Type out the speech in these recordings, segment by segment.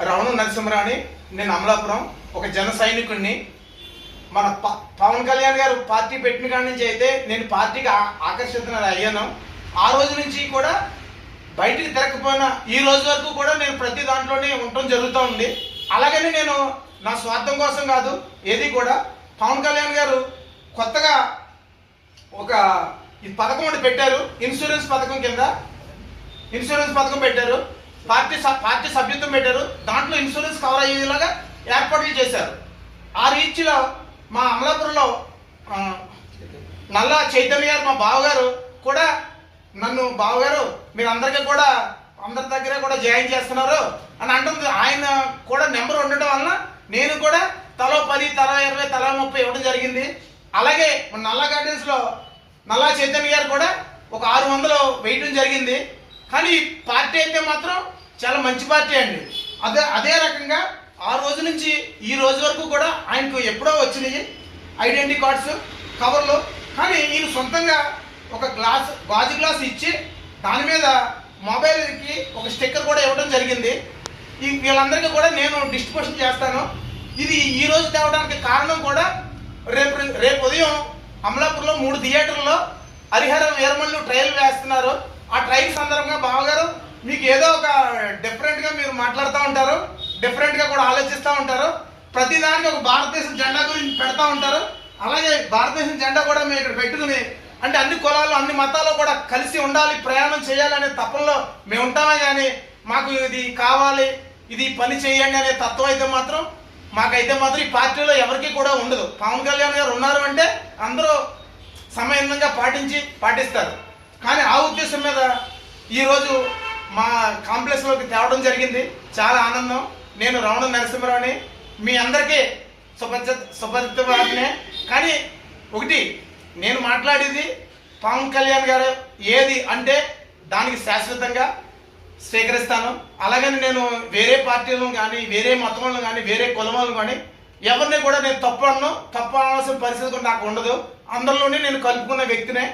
రమణ నరసింహరాణి, నేను అమలాపురం ఒక జన సైనికుడిని. మన పవన్ కళ్యాణ్ గారు పార్టీ పెట్టిన కాడి నుంచి అయితే నేను పార్టీకి ఆకర్షితున్న అయ్యాను. ఆ రోజు నుంచి కూడా బయటికి తిరగకపోయినా ఈ రోజు వరకు కూడా నేను ప్రతి దాంట్లోనే ఉండటం జరుగుతూ ఉంది. అలాగని నేను నా స్వార్థం కోసం కాదు, ఏది కూడా పవన్ కళ్యాణ్ గారు కొత్తగా ఒక ఈ పథకం ఒకటి పెట్టారు, ఇన్సూరెన్స్ పథకం కింద ఇన్సూరెన్స్ పథకం పెట్టారు, పార్టీ సభ్యత్వం పెట్టారు. దాంట్లో ఇన్సూరెన్స్ కవర్ అయ్యేలాగా ఏర్పాట్లు చేశారు. ఆ రీచ్లో మా అమలాపురంలో నల్లా చైతన్య గారు, మా బావగారు కూడా నన్ను, బావగారు మీరు అందరికీ కూడా అందరి దగ్గర కూడా జాయిన్ చేస్తున్నారు అని అంటుంది. ఆయన కూడా నెంబర్ ఉండటం వలన నేను కూడా తలో 10, తలో 20, తలో 30 ఇవ్వడం జరిగింది. అలాగే నల్లా గార్డెన్స్లో నల్లా చైతన్య గారు కూడా ఒక 600 వేయడం జరిగింది. కానీ పార్టీ అయితే మాత్రం చాలా మంచి పార్టీ అండి. అదే రకంగా ఆ రోజు నుంచి ఈ రోజు వరకు కూడా ఆయనకు ఎప్పుడో వచ్చినాయి ఐడెంటిటీ కార్డ్స్ కవర్లు. కానీ ఈయన సొంతంగా ఒక గాజు గ్లాస్ ఇచ్చి దాని మీద మొబైల్కి ఒక స్టిక్కర్ కూడా ఇవ్వడం జరిగింది. వీళ్ళందరికీ కూడా నేను డిస్ట్రిబ్యూషన్ చేస్తాను. ఇది ఈ రోజు తేవడానికి కారణం కూడా రేపు ఉదయం అమలాపూర్లో 3 థియేటర్లో హరిహరం వీరమల్లు ట్రయల్ వేస్తున్నారు. ఆ ట్రయల్ సందర్భంగా బావగారు మీకు ఏదో ఒక డిఫరెంట్గా మీరు మాట్లాడుతూ ఉంటారు, డిఫరెంట్గా కూడా ఆలోచిస్తూ ఉంటారు. ప్రతిదానికి ఒక భారతదేశం జెండా గురించి పెడతా ఉంటారు. అలాగే భారతదేశం జెండా కూడా మేము ఇక్కడ పెట్టుకుని, అంటే అన్ని కులాలు అన్ని మతాలు కూడా కలిసి ఉండాలి, ప్రయాణం చేయాలనే తపనలో మేము ఉంటామే. కానీ మాకు ఇది కావాలి, ఇది పని చేయండి అనే తత్వం అయితే మాత్రం మాకైతే మాత్రం ఈ పార్టీలో ఎవరికి కూడా ఉండదు. పవన్ కళ్యాణ్ గారు ఉన్నారు అంటే అందరూ సమయంగా పాటిస్తారు. కానీ ఆ ఉద్దేశం మీద ఈరోజు మా కాంప్లెక్స్లోకి తేవడం జరిగింది. చాలా ఆనందం. నేను రమణ నరసింహరావుని, మీ అందరికీ సుపరిచిత వారినే. కానీ ఒకటి, నేను మాట్లాడేది పవన్ కళ్యాణ్ గారు ఏది అంటే దానికి శాశ్వతంగా స్వీకరిస్తాను. అలాగని నేను వేరే పార్టీలను కానీ, వేరే మతములను కానీ, వేరే కులములను కానీ ఎవరిని కూడా నేను తప్పు అనవలసిన పరిస్థితి కూడా నాకు ఉండదు. అందరిలోనే నేను కలుపుకున్న వ్యక్తినే.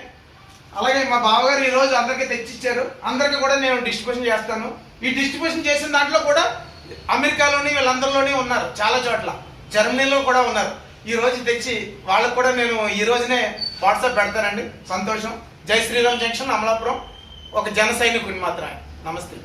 అలాగే మా బావగారు ఈరోజు అందరికీ తెచ్చిచ్చారు. అందరికీ కూడా నేను డిస్ట్రిబ్యూషన్ చేస్తాను. ఈ డిస్ట్రిబ్యూషన్ చేసిన దాంట్లో కూడా అమెరికాలోని వీళ్ళందరిలోనే ఉన్నారు, చాలా చోట్ల జర్మనీలో కూడా ఉన్నారు. ఈ రోజు తెచ్చి వాళ్ళకు కూడా నేను ఈ రోజునే వాట్సాప్ పెడతానండి. సంతోషం. జై శ్రీరామ్ జంక్షన్, అమలాపురం, ఒక జన సైనికుడిని మాత్రమే. నమస్తే.